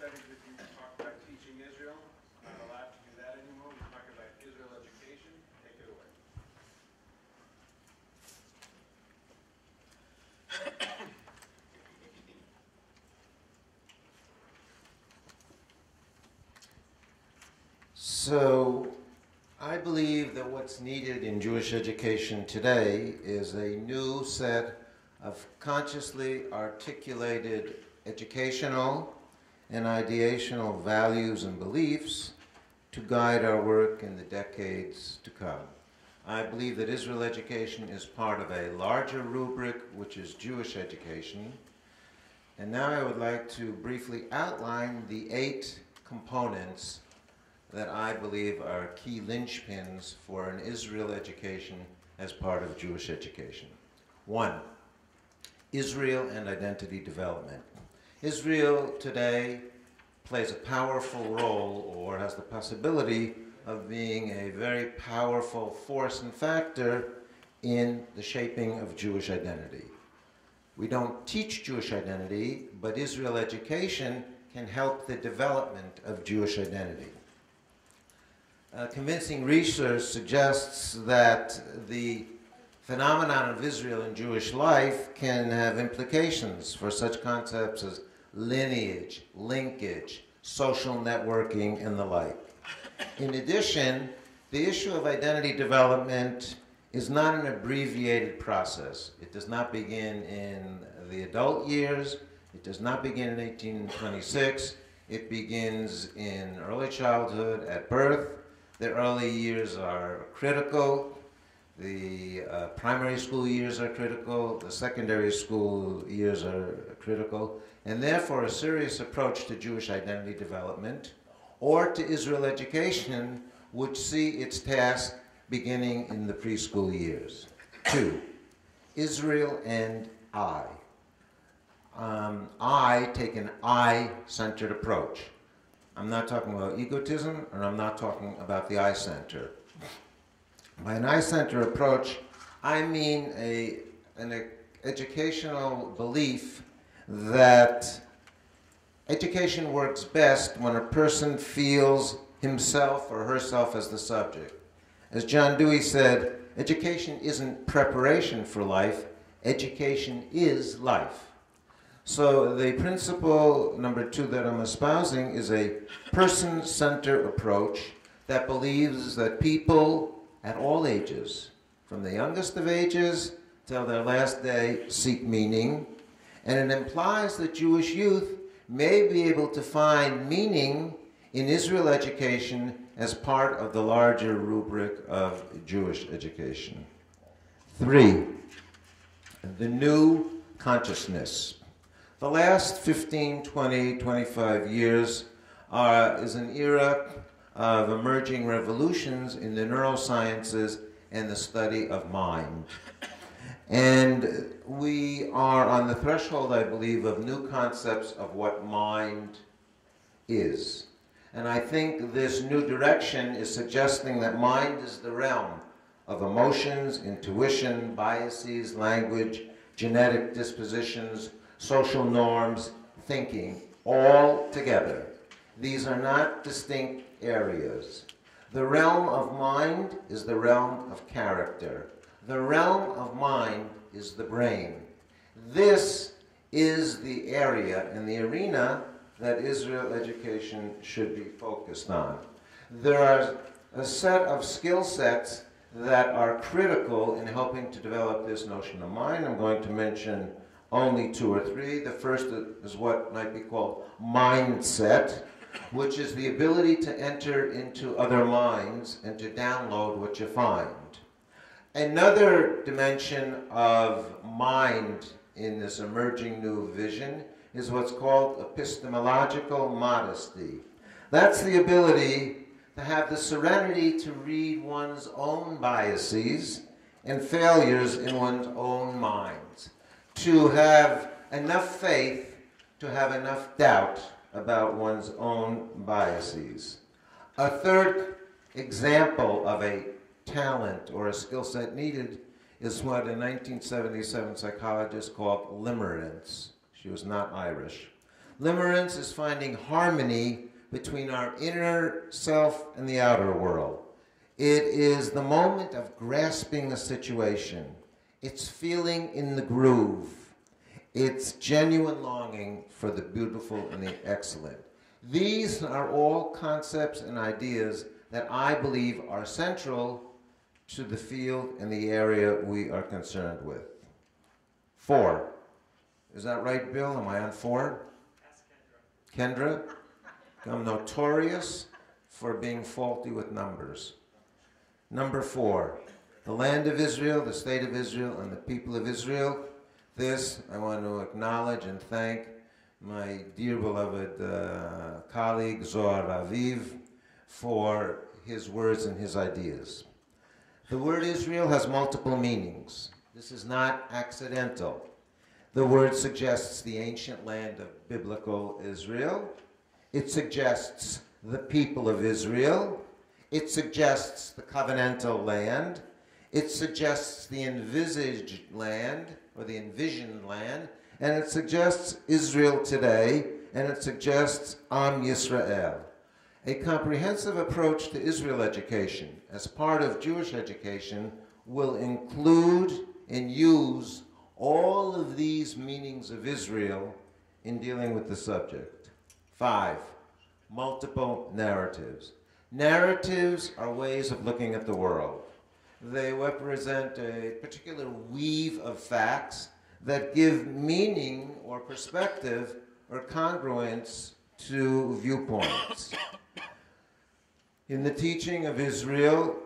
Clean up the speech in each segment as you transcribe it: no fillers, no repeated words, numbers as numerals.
studies with you talk about teaching Israel. I'm not allowed to do that anymore. We talk about Israel education. Take it away. So, I believe that what's needed in Jewish education today is a new set of consciously articulated educational and ideational values and beliefs to guide our work in the decades to come. I believe that Israel education is part of a larger rubric, which is Jewish education. And now I would like to briefly outline the 8 components that I believe are key linchpins for an Israel education as part of Jewish education. 1, Israel and identity development. Israel today plays a powerful role, or has the possibility of being a very powerful force and factor in the shaping of Jewish identity. We don't teach Jewish identity, but Israel education can help the development of Jewish identity. Convincing research suggests that the phenomenon of Israel in Jewish life can have implications for such concepts as lineage, linkage, social networking, and the like. In addition, the issue of identity development is not an abbreviated process. It does not begin in the adult years. It does not begin in 1826. It begins in early childhood, at birth. The early years are critical. The primary school years are critical. The secondary school years are critical. And therefore, a serious approach to Jewish identity development or to Israel education would see its task beginning in the preschool years. 2, Israel and I. I take an I-centered approach. I'm not talking about egotism, and I'm not talking about the I-center. By an I-center approach, I mean an educational belief that education works best when a person feels himself or herself as the subject. As John Dewey said, education isn't preparation for life, education is life. So the principle number 2 that I'm espousing is a person-centered approach that believes that people at all ages, from the youngest of ages till their last day, seek meaning. And it implies that Jewish youth may be able to find meaning in Israel education as part of the larger rubric of Jewish education. 3, the new consciousness. The last 15, 20, 25 years is an era of emerging revolutions in the neurosciences and the study of mind. And we are on the threshold, I believe, of new concepts of what mind is. And I think this new direction is suggesting that mind is the realm of emotions, intuition, biases, language, genetic dispositions, social norms, thinking, all together. These are not distinct areas. The realm of mind is the realm of character. The realm of mind is the brain. This is the area and the arena that Israel education should be focused on. There are a set of skill sets that are critical in helping to develop this notion of mind. I'm going to mention only 2 or 3. The first is what might be called mindset, which is the ability to enter into other minds and to download what you find. Another dimension of mind in this emerging new vision is what's called epistemological modesty. That's the ability to have the serenity to read one's own biases and failures in one's own minds, to have enough faith to have enough doubt about one's own biases. A third example of a talent or a skill set needed is what a 1977 psychologist called limerence. She was not Irish. Limerence is finding harmony between our inner self and the outer world. It is the moment of grasping a situation. It's feeling in the groove. It's genuine longing for the beautiful and the excellent. These are all concepts and ideas that I believe are central to the field and the area we are concerned with. 4. Is that right, Bill? Am I on 4? Ask Kendra. Kendra? I'm notorious for being faulty with numbers. Number 4, the land of Israel, the state of Israel, and the people of Israel. This I want to acknowledge and thank my dear beloved colleague Zohar Aviv for his words and his ideas. The word Israel has multiple meanings. This is not accidental. The word suggests the ancient land of biblical Israel. It suggests the people of Israel. It suggests the covenantal land. It suggests the envisaged land, or the envisioned land, and it suggests Israel today, and it suggests Am Yisrael. A comprehensive approach to Israel education as part of Jewish education will include and use all of these meanings of Israel in dealing with the subject. 5, multiple narratives. Narratives are ways of looking at the world. They represent a particular weave of facts that give meaning or perspective or congruence to viewpoints. In the teaching of Israel,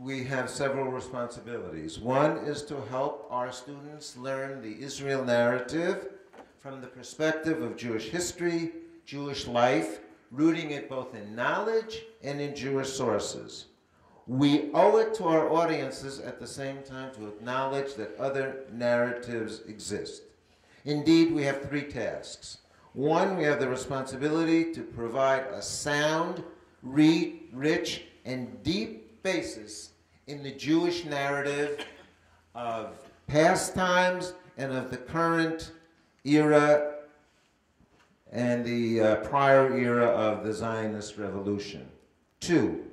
we have several responsibilities. One is to help our students learn the Israel narrative from the perspective of Jewish history, Jewish life, rooting it both in knowledge and in Jewish sources. We owe it to our audiences at the same time to acknowledge that other narratives exist. Indeed, we have 3 tasks. 1, we have the responsibility to provide a sound, rich, and deep basis in the Jewish narrative of past times and of the current era and the prior era of the Zionist revolution. 2,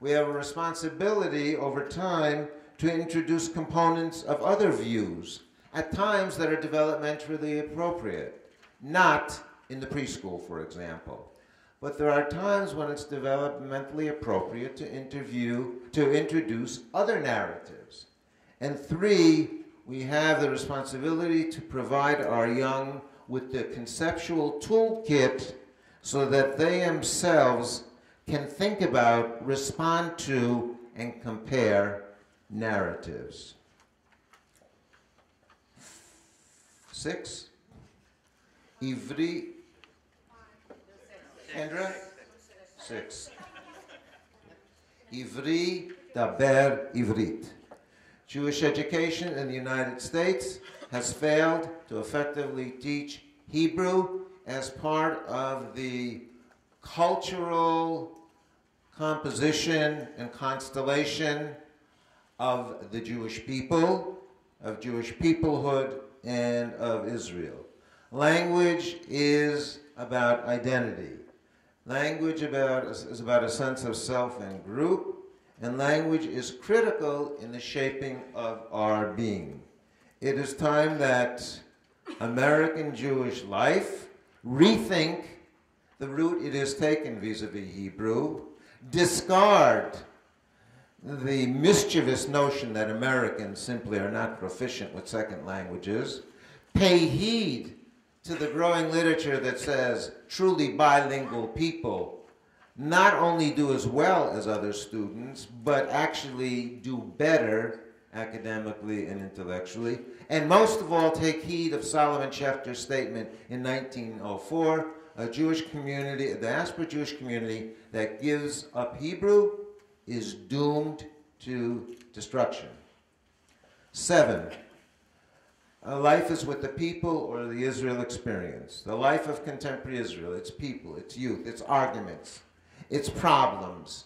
we have a responsibility over time to introduce components of other views, at times that are developmentally appropriate, not in the preschool, for example. But there are times when it's developmentally appropriate to introduce other narratives. And 3, we have the responsibility to provide our young with the conceptual toolkit so that they themselves can think about, respond to, and compare narratives. 6, Ivri. Kendra? 6. Ivri daber ivrit. Jewish education in the United States has failed to effectively teach Hebrew as part of the cultural composition and constellation of the Jewish people, of Jewish peoplehood, and of Israel. Language is about identity. Language is about a sense of self and group, and language is critical in the shaping of our being. It is time that American Jewish life rethink the route it has taken vis-a-vis Hebrew, discard the mischievous notion that Americans simply are not proficient with second languages, pay heed to the growing literature that says truly bilingual people not only do as well as other students, but actually do better academically and intellectually. And most of all, take heed of Solomon Schefter's statement in 1904, a Jewish community, a diaspora Jewish community that gives up Hebrew is doomed to destruction. 7, life is with the people or the Israel experience. The life of contemporary Israel, its people, its youth, its arguments, its problems,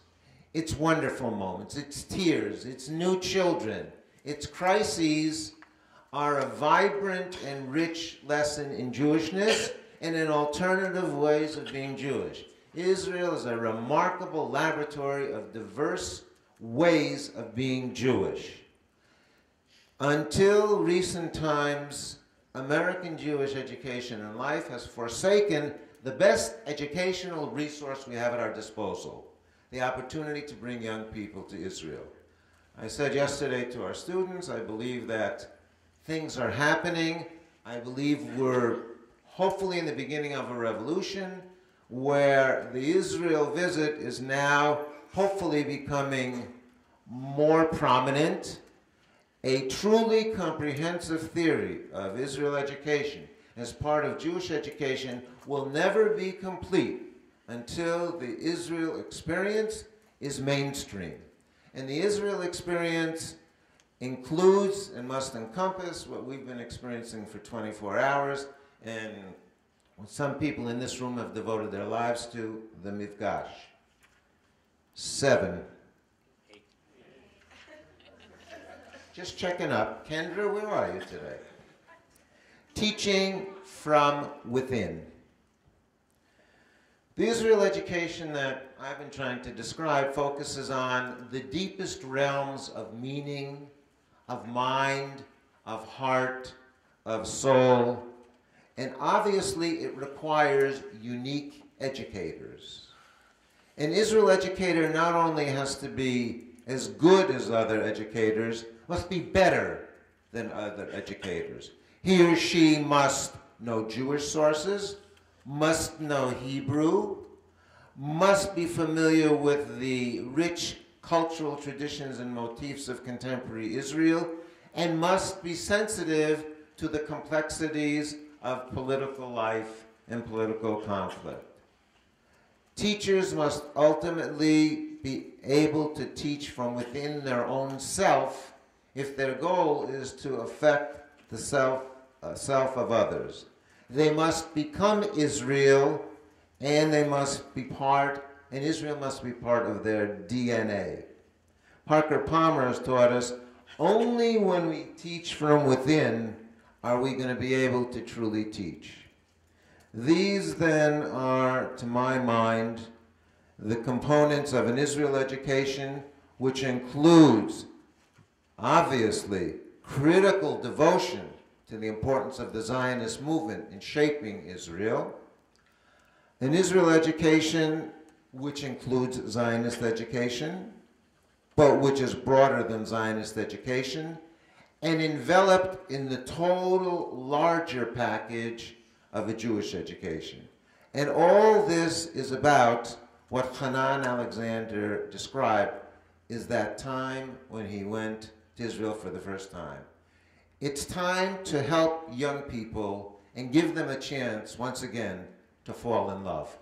its wonderful moments, its tears, its new children, its crises are a vibrant and rich lesson in Jewishness and in alternative ways of being Jewish. Israel is a remarkable laboratory of diverse ways of being Jewish. Until recent times, American Jewish education and life has forsaken the best educational resource we have at our disposal, the opportunity to bring young people to Israel. I said yesterday to our students, I believe that things are happening. I believe we're hopefully in the beginning of a revolution where the Israel visit is now hopefully becoming more prominent. A truly comprehensive theory of Israel education as part of Jewish education will never be complete until the Israel experience is mainstream. And the Israel experience includes and must encompass what we've been experiencing for 24 hours and what some people in this room have devoted their lives to, the Mifgash. 7. Just checking up. Kendra, where are you today? Teaching from within. The Israel education that I've been trying to describe focuses on the deepest realms of meaning, of mind, of heart, of soul, and obviously it requires unique educators. An Israel educator not only has to be as good as other educators, must be better than other educators. He or she must know Jewish sources, must know Hebrew, must be familiar with the rich cultural traditions and motifs of contemporary Israel, and must be sensitive to the complexities of political life and political conflict. Teachers must ultimately be able to teach from within their own self if their goal is to affect the self of others. They must become Israel, and they must be part, and Israel must be part of their DNA. Parker Palmer has taught us, only when we teach from within are we going to be able to truly teach. These then are, to my mind, the components of an Israel education, which includes, obviously, critical devotion to the importance of the Zionist movement in shaping Israel, an Israel education which includes Zionist education, but which is broader than Zionist education, and enveloped in the total larger package of a Jewish education. And all this is about what Hanan Alexander described is that time when he went to Israel for the first time. It's time to help young people and give them a chance, once again, to fall in love.